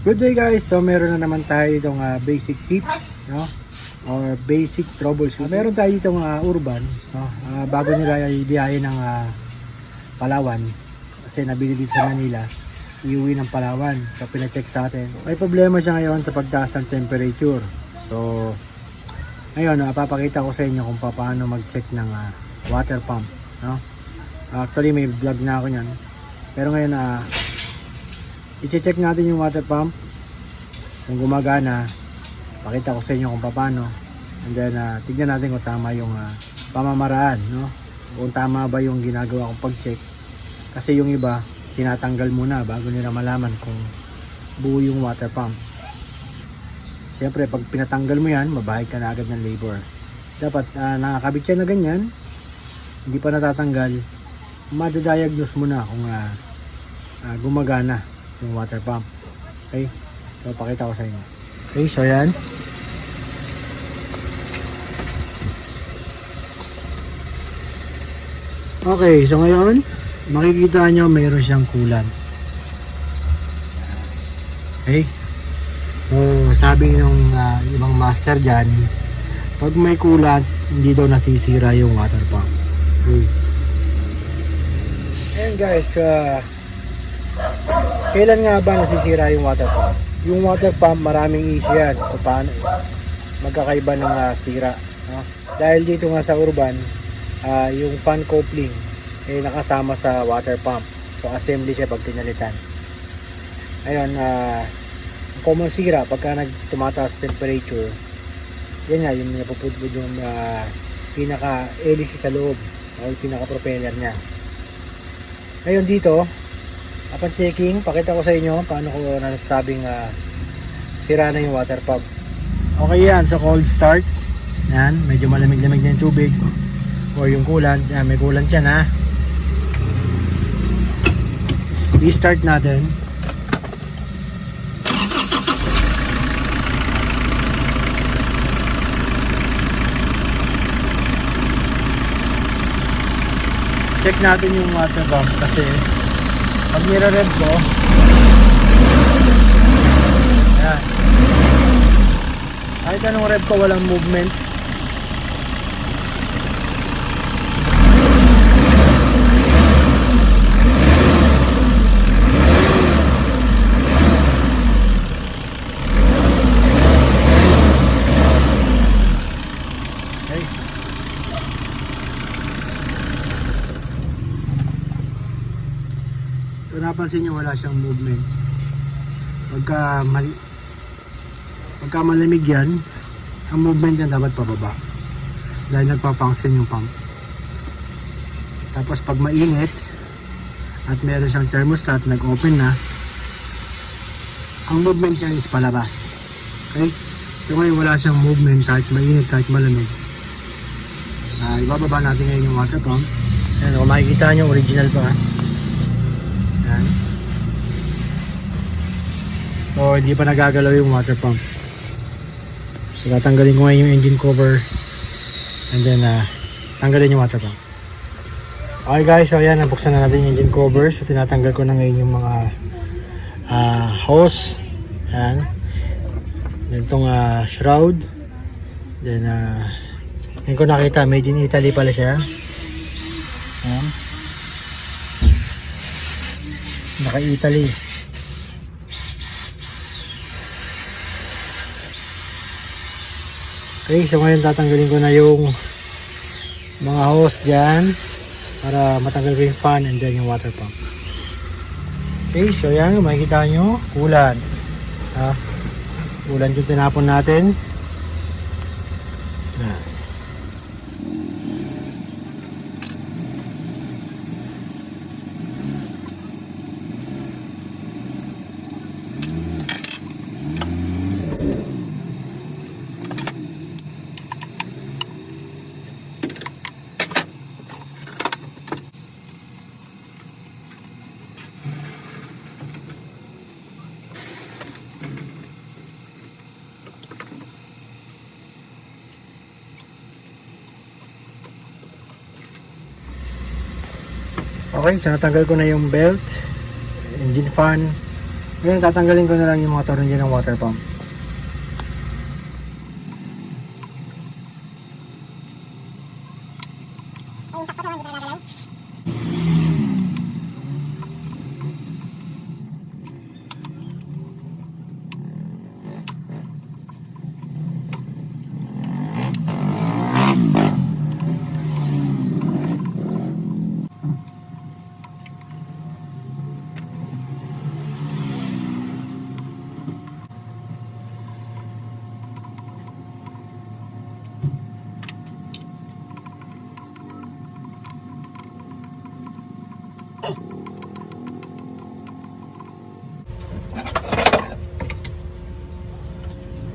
Good day guys, so meron na naman tayo itong basic tips, no? Or basic troubleshoot. Meron tayo itong urban, no? Bago nila ibiyahe ng Palawan, kasi nabili dito sa Manila, iuwi ng Palawan, so pina-check sa atin. May problema siya ngayon sa pagtaas ng temperature. So ngayon, papakita ko sa inyo kung paano mag-check ng water pump, no? Actually may vlog na ako niyan, pero ngayon i-check natin yung water pump kung gumagana. Pakita ko sa inyo kung paano, and then tignan natin kung tama yung pamamaraan, no? Kung tama ba yung ginagawa kong pag-check, kasi yung iba tinatanggal muna bago nila malaman kung buo yung water pump. Siyempre pag pinatanggal mo yan, mabahid ka na agad ng labor. Dapat nakakabit yan na ganyan, hindi pa natatanggal, madadiagnose mo na kung gumagana yung water pump. Okay, so pakita ko sa inyo. Okay, so yan. Okay, so ngayon makikita nyo mayroon siyang coolant. Okay, so sabi ng ibang master dyan, pag may coolant hindi daw nasisira yung water pump. Okay, and guys, kailan nga ba nasisira yung water pump? Yung water pump, maraming issue yan kung paano magkakaiba ng sira, no? Dahil dito nga sa urban, yung fan coupling nakasama sa water pump, so assembly siya pag pinalitan. Ayun, common sira pagka tumataas temperature, yan nga yung napupudpud yung pinaka hélice sa loob o yung pinaka propeller nya. Ngayon dito, upon checking, pakita ko sa inyo paano ko nasabing sira na yung water pump. Okay yan, so cold start. Yan, medyo malamig-lamig na yung tubig or yung coolant. Yan, may coolant yan ha. I-start natin. Check natin yung water pump kasi pag nire-rev ko, ayan, kahit anong rev ko walang movement. Okay. So napansin nyo wala siyang movement. Pagka malamig yan, ang movement yan dapat pababa dahil nagpa-function yung pump. Tapos pag mainit at meron siyang thermostat, nag-open na, ang movement yan is palabas. Okay? So ngayon wala siyang movement kahit mainit, kahit malamig. Ibababa natin ngayon yung water pump. Ayan, kung makikita nyo, original pa. Ayan. So hindi pa nagagalaw yung water pump. So tatanggalin ko ngayon yung engine cover and then tanggalin yung water pump. Okay guys, so ayan, nabuksan na natin yung engine cover. So tinatanggal ko na ngayon yung mga hose. Ayan. Then itong shroud. Then yun ko nakita, made in Italy pala siya. Ayan. Naka-Italy. Okay, so ngayon tatanggalin ko na yung mga hose dyan para matanggal ko yung fan and then yung water pump. Okay, so yan, makikita nyo, coolant. Coolant yung tinapon natin. Okay, so natanggal ko na yung belt, engine fan, Ngayon, tatanggalin ko na lang yung mga tornilyo ng water pump.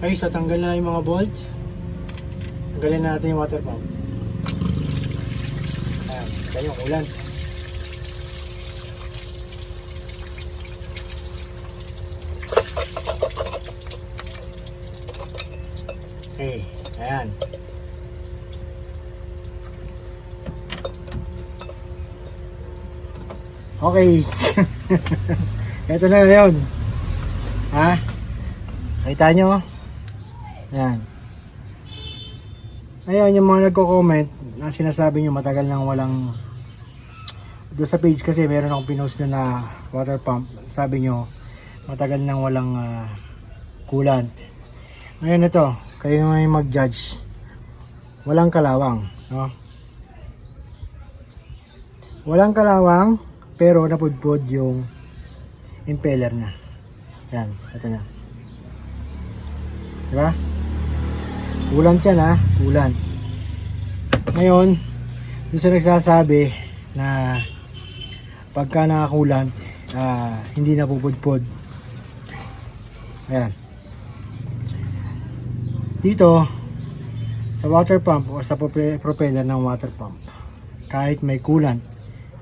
Okay, so tanggal na yung mga bolts. Tanggalin na natin yung water pump. Ayan, yan yung ulan. Okay, ayan. Okay. Ito na yun. Ha? Kita nyo? Ayan. Ayan yung mga nagko-comment na sinasabi nyo matagal nang walang doon sa page kasi meron akong pinost na water pump. Sabi nyo matagal nang walang coolant. Ngayon ito, kayo nga yung mag-judge. Walang kalawang, no? Walang kalawang pero napudpod yung impeller niya. Ayan, ito na. Diba? Coolant yan ha, coolant. Ngayon, dun sa nagsasabi na pagka naka-coolant, hindi napupudpod. Ayan. Dito, sa water pump o sa propeller ng water pump, kahit may coolant,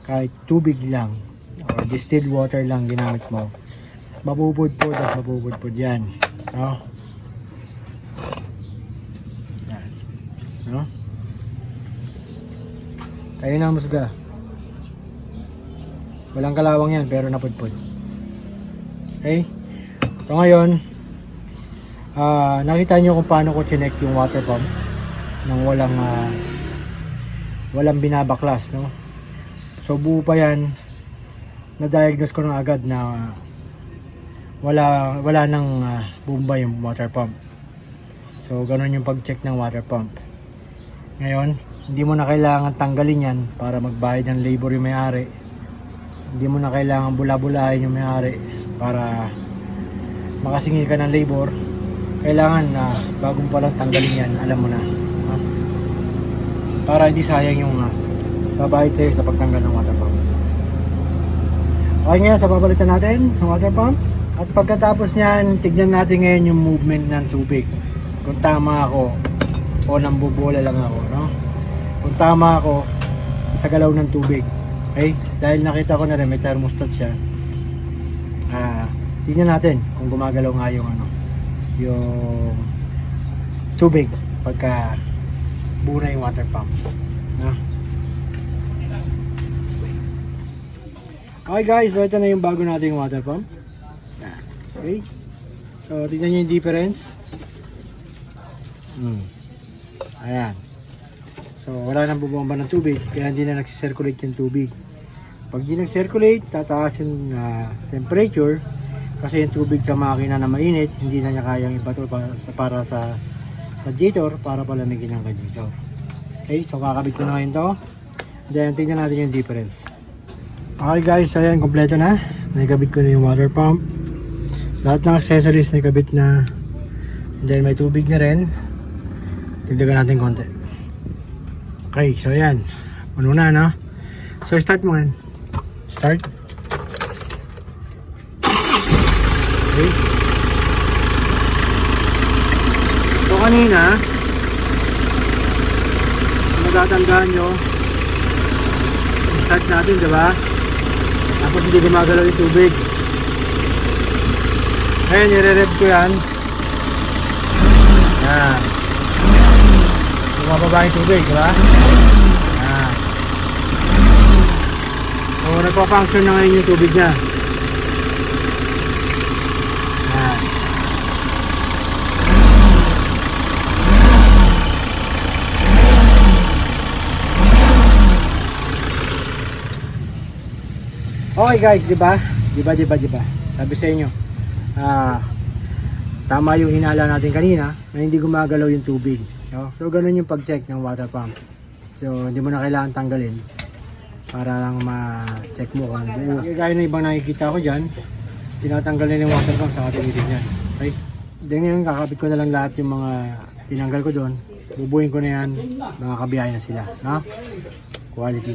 kahit tubig lang o distilled water lang ginamit mo, mapupudpod at mapupudpod yan, no? Yan. No? Kayo na musga. Walang kalawang yan pero napudpod. Okay? So ngayon, nakita nyo kung paano ko chinek yung water pump nang walang binabaklas, no? So buo pa yan, na-diagnose ko na agad na wala nang bomba yung water pump. So ganun yung pag-check ng water pump. Ngayon, hindi mo na kailangan tanggalin yan para magbayad ng labor yung may-ari. Hindi mo na kailangan bula-bulahin yung may-ari para makasingil ka ng labor. Kailangan na bagong palang tanggalin yan, alam mo na, ha? Para hindi sayang yung babayad sa'yo sa pagtanggal ng water pump. Okay, ngayon sa papalitan natin ng water pump. At pagkatapos nyan, tignan natin ngayon yung movement ng tubig. Kung tama ako o nambubola lang ako, no? Kung tama ako sa galaw ng tubig. Okay? Dahil nakita ko na rin may thermostat siya. Tignan natin kung gumagalaw nga yung yung tubig pagka buo na yung water pump, no? Okay guys, so ito na yung bago nating water pump. Okay, so tignan nyo yung difference. Ayan. So wala nang bubomba ng tubig, kaya hindi na nagsisirculate yung tubig. Pag di nag-circulate, tataasin temperature kasi yung tubig sa makina na mainit, hindi na niya kayang ibato para sa radiator, para palamigin ang radiator. Okay, so kakabit ko na ngayon to. Then tingnan natin yung difference. Okay guys, so ayan, kompleto na. Nakikabit ko na yung water pump. Lahat ng accessories nakikabit na. And then may tubig na rin. Tigdagan natin konti. Okay, so ayan. Puno na, no? So start mo ngayon. Start. Okay. So kanina, matatandaan nyo, start natin, diba? Tapos hindi gumagalaw yung tubig. Ngayon, nire-rev ko yan. Yan. Bumababa yung tubig, diba? Yan. So, nagpa-function na ngayon yung tubig niya. Okay guys, di ba? Di ba? Sabi sa inyo, tama yung hinala natin kanina na hindi gumagalaw yung tubig. No? So ganun yung pag-check ng water pump. So hindi mo na kailangan tanggalin para lang ma-check mo kung buo. Gaya ng ibang nakikita ko dyan, tinatanggalin yung water pump sa tinitin yan. Okay? Then ngayon kakapit ko na lang lahat yung mga tinanggal ko doon. Bubuhin ko na yan, makakabiyahe na sila. No? Quality.